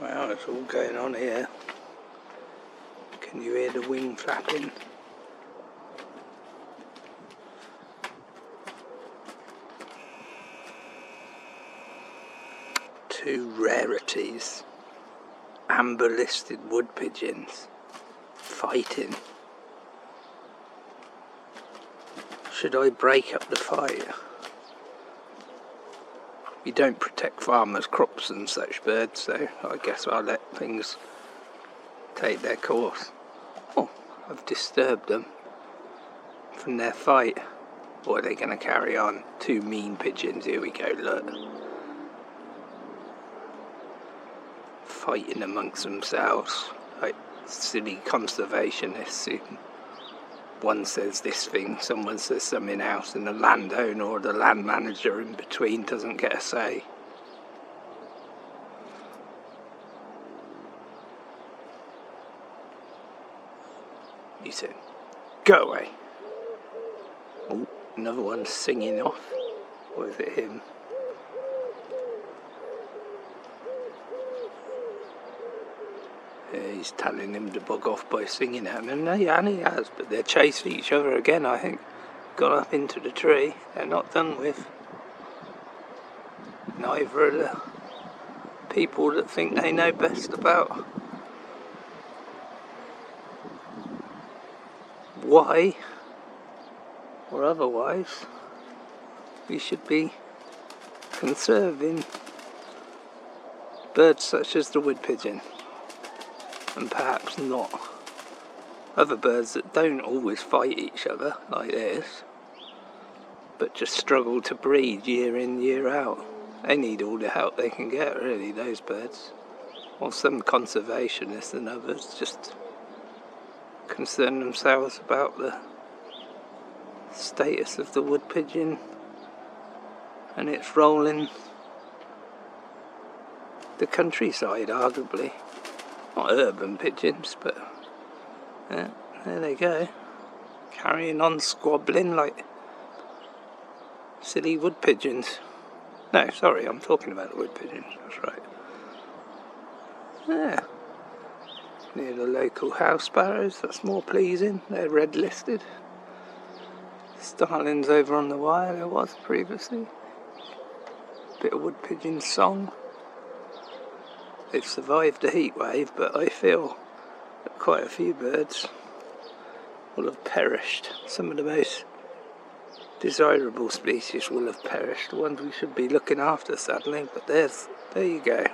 Wow, it's all going on here. Can you hear the wing flapping? Two rarities. Amber listed wood pigeons fighting. Should I break up the fight? We don't protect farmers' crops and such birds, so I guess I'll let things take their course. Oh, I've disturbed them from their fight. Or are they going to carry on? Two mean pigeons, here we go, look. Fighting amongst themselves, like silly conservationists who one says this thing, someone says something else, and the landowner or the land manager in between doesn't get a say. He said, go away. Oh, another one singing off. Or is it him? Yeah, he's telling him to bug off by singing at him, and he has, but they're chasing each other again, I think. Got up into the tree, they're not done with. Neither are the people that think they know best about why, or otherwise, we should be conserving birds such as the wood pigeon. And perhaps not other birds that don't always fight each other like this, but just struggle to breed year in, year out. They need all the help they can get, really, those birds. Or some conservationists and others just concern themselves about the status of the wood pigeon and its role in the countryside, arguably. Not urban pigeons, but yeah, there they go. Carrying on squabbling like silly wood pigeons. No, sorry, I'm talking about the wood pigeons, that's right. Yeah. Near the local house sparrows, that's more pleasing. They're red listed. Starlings over on the wire, there was previously. Bit of wood pigeon song. They've survived the heat wave, but I feel that quite a few birds will have perished. Some of the most desirable species will have perished, the ones we should be looking after, sadly. But there you go.